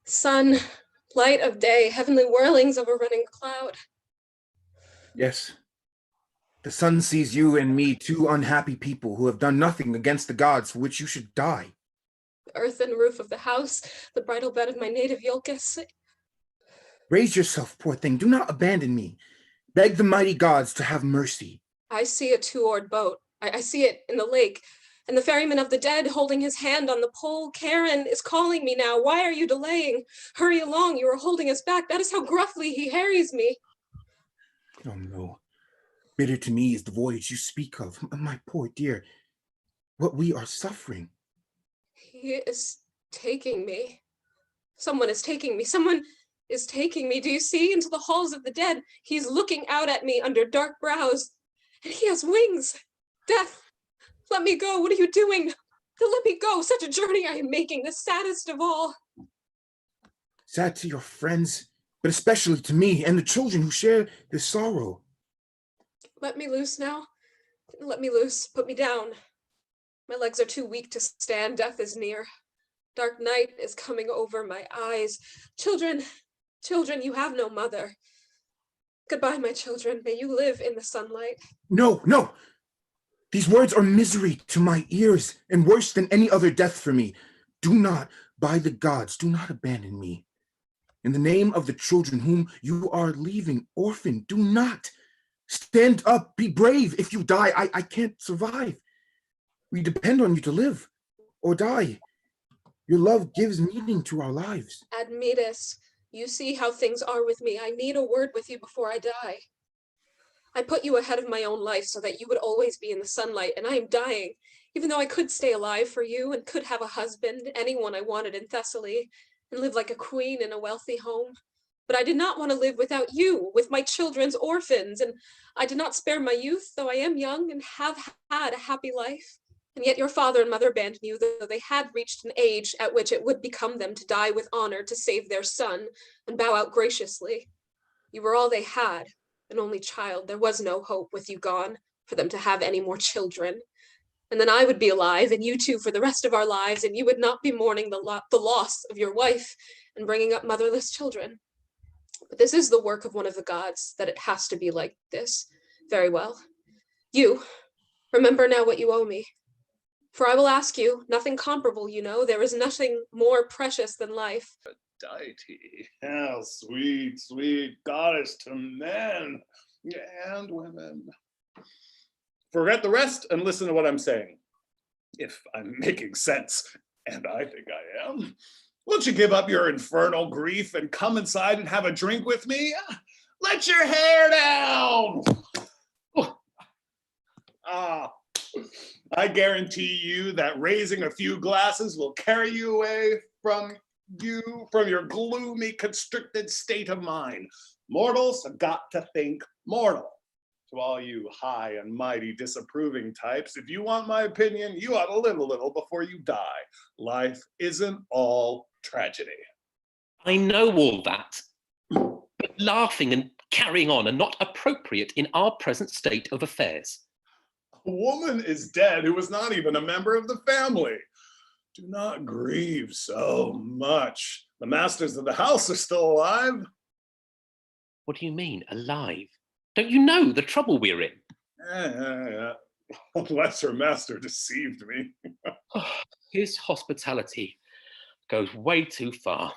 Sun, light of day, heavenly whirlings of a running cloud. Yes. The sun sees you and me, two unhappy people who have done nothing against the gods for which you should die. The earth and roof of the house, the bridal bed of my native Iolcus. Raise yourself, poor thing. Do not abandon me. Beg the mighty gods to have mercy. I see a two-oared boat. I see it in the lake. And the ferryman of the dead, holding his hand on the pole, Charon is calling me now. Why are you delaying? Hurry along, you are holding us back. That is how gruffly he harries me. Oh no. Bitter to me is the voyage you speak of. My poor dear, what we are suffering. He is taking me. Someone is taking me. Someone is taking me. Do you see? Into the halls of the dead. He's looking out at me under dark brows. And he has wings. Death, let me go. What are you doing? Let me go. Such a journey I am making, the saddest of all. Sad to your friends, but especially to me and the children who share this sorrow. Let me loose now. Let me loose. Put me down. My legs are too weak to stand. Death is near. Dark night is coming over my eyes. Children, children, you have no mother. Goodbye, my children. May you live in the sunlight. No, no. These words are misery to my ears and worse than any other death for me. Do not, by the gods, do not abandon me. In the name of the children whom you are leaving orphaned, do not. Stand up, be brave. If you die, I can't survive. We depend on you to live or die. Your love gives meaning to our lives. Admetus, you see how things are with me. I need a word with you before I die. I put you ahead of my own life so that you would always be in the sunlight, and I am dying, even though I could stay alive for you and could have a husband, anyone I wanted in Thessaly, and live like a queen in a wealthy home. But I did not want to live without you, with my children's orphans, and I did not spare my youth, though I am young and have had a happy life. And yet your father and mother abandoned you, though they had reached an age at which it would become them to die with honor to save their son and bow out graciously. You were all they had, an only child. There was no hope with you gone for them to have any more children. And then I would be alive, and you too, for the rest of our lives, and you would not be mourning the loss of your wife and bringing up motherless children. But this is the work of one of the gods, that it has to be like this. Very well. You, remember now what you owe me. For I will ask you, nothing comparable, you know, there is nothing more precious than life. Deity, how sweet, sweet goddess to men and women. Forget the rest and listen to what I'm saying. If I'm making sense, and I think I am, won't you give up your infernal grief and come inside and have a drink with me? Let your hair down! I guarantee you that raising a few glasses will carry you away from your gloomy, constricted state of mind. Mortals have got to think mortal. To all you high and mighty disapproving types, if you want my opinion, you ought to live a little before you die. Life isn't all tragedy. I know all that, but laughing and carrying on are not appropriate in our present state of affairs. A woman is dead who was not even a member of the family. Do not grieve so much. The masters of the house are still alive. What do you mean, alive? Don't you know the trouble we're in? Yeah. Unless her master deceived me. His hospitality goes way too far.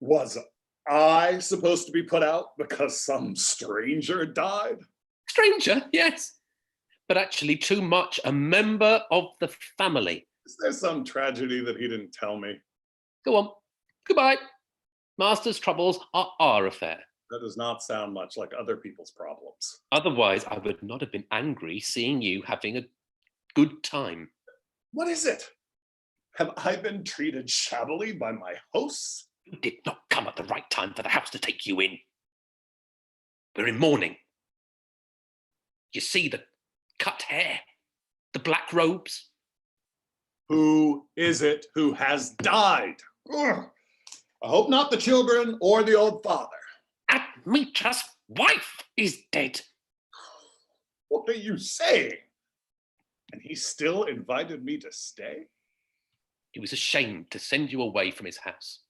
Was I supposed to be put out because some stranger died? Stranger, yes. But actually too much a member of the family. Is there some tragedy that he didn't tell me? Go on. Goodbye. Master's troubles are our affair. That does not sound much like other people's problems. Otherwise, I would not have been angry seeing you having a good time. What is it? Have I been treated shabbily by my hosts? You did not come at the right time for the house to take you in. We're in mourning. You see the cut hair, the black robes. Who is it who has died? Ugh. I hope not the children or the old father. Admetus' wife is dead. What are you saying? And he still invited me to stay? He was ashamed to send you away from his house.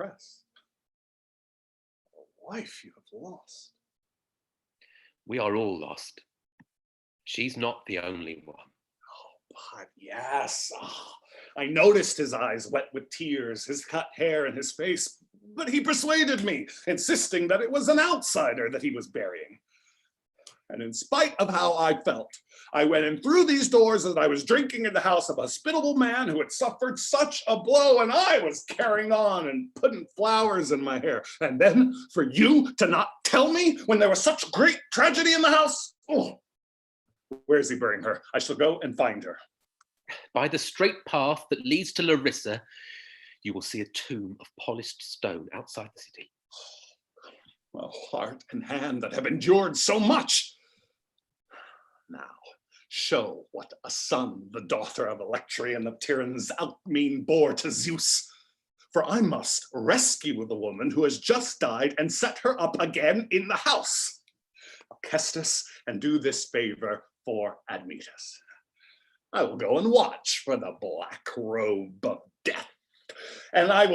press. A wife you have lost. We are all lost. She's not the only one. But yes, I noticed his eyes wet with tears, his cut hair, and his face, but he persuaded me, insisting that it was an outsider that he was burying. And in spite of how I felt, I went in through these doors as I was drinking in the house of a hospitable man who had suffered such a blow, and I was carrying on and putting flowers in my hair. And then for you to not tell me when there was such great tragedy in the house? Oh, where is he burying her? I shall go and find her. By the straight path that leads to Larissa, you will see a tomb of polished stone outside the city. A heart and hand that have endured so much. Now, show what a son the daughter of Electrian of Tyrann's Alcmene bore to Zeus. For I must rescue the woman who has just died and set her up again in the house. Alcestis, and do this favor for Admetus. I will go and watch for the black robe of death. And I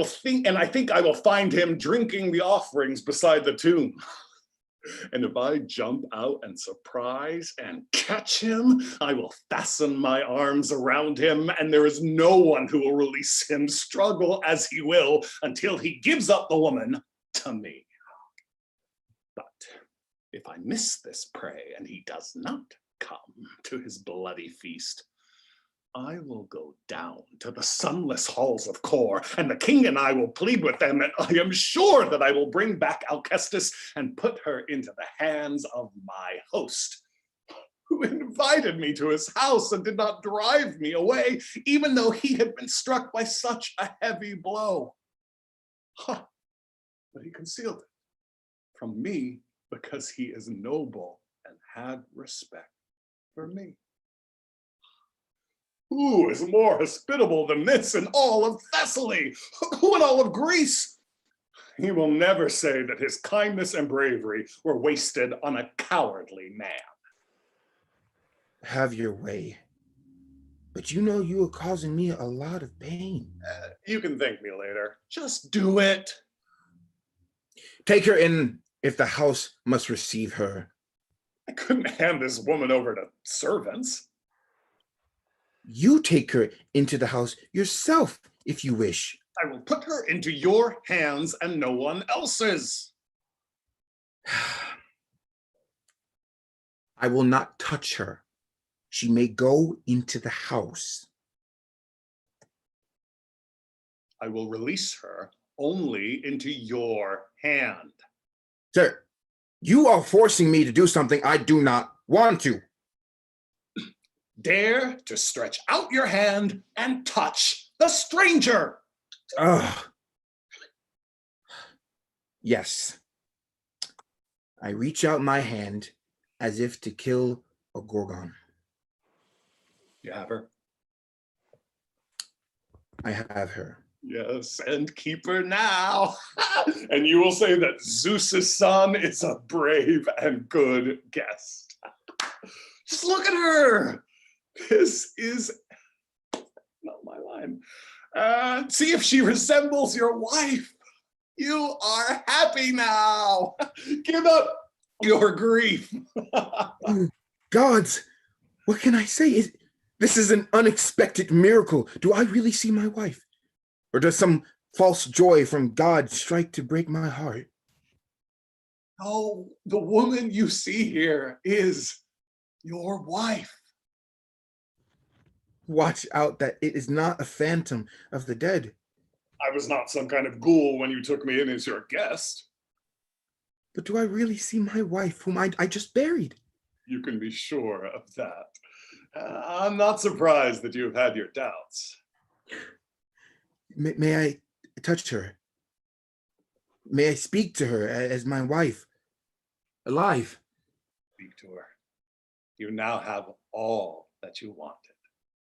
think I will find him drinking the offerings beside the tomb. And if I jump out and surprise and catch him, I will fasten my arms around him, and there is no one who will release him, struggle as he will, until he gives up the woman to me. But if I miss this prey and he does not come to his bloody feast, I will go down to the sunless halls of Kor, and the king and I will plead with them, and I am sure that I will bring back Alcestis and put her into the hands of my host, who invited me to his house and did not drive me away, even though he had been struck by such a heavy blow. Huh. But he concealed it from me because he is noble and had respect for me. Who is more hospitable than this in all of Thessaly? Who in all of Greece? He will never say that his kindness and bravery were wasted on a cowardly man. Have your way. But you know you are causing me a lot of pain. You can thank me later. Just do it. Take her in if the house must receive her. I couldn't hand this woman over to servants. You take her into the house yourself, if you wish. I will put her into your hands and no one else's. I will not touch her. She may go into the house. I will release her only into your hand. Sir, you are forcing me to do something I do not want to. Dare to stretch out your hand and touch the stranger. Ugh. Yes. I reach out my hand as if to kill a gorgon. You have her? I have her. Yes, and keep her now. And you will say that Zeus's son is a brave and good guest. Just look at her. This is not my line. See if she resembles your wife. You are happy now. Give up your grief. Gods, what can I say? This is an unexpected miracle. Do I really see my wife? Or does some false joy from God strike to break my heart? Oh, the woman you see here is your wife. Watch out that it is not a phantom of the dead. I was not some kind of ghoul when you took me in as your guest. But do I really see my wife, whom I just buried? You can be sure of that. I'm not surprised that you've had your doubts. May I touch her? May I speak to her as my wife? Alive. Speak to her. You now have all that you want.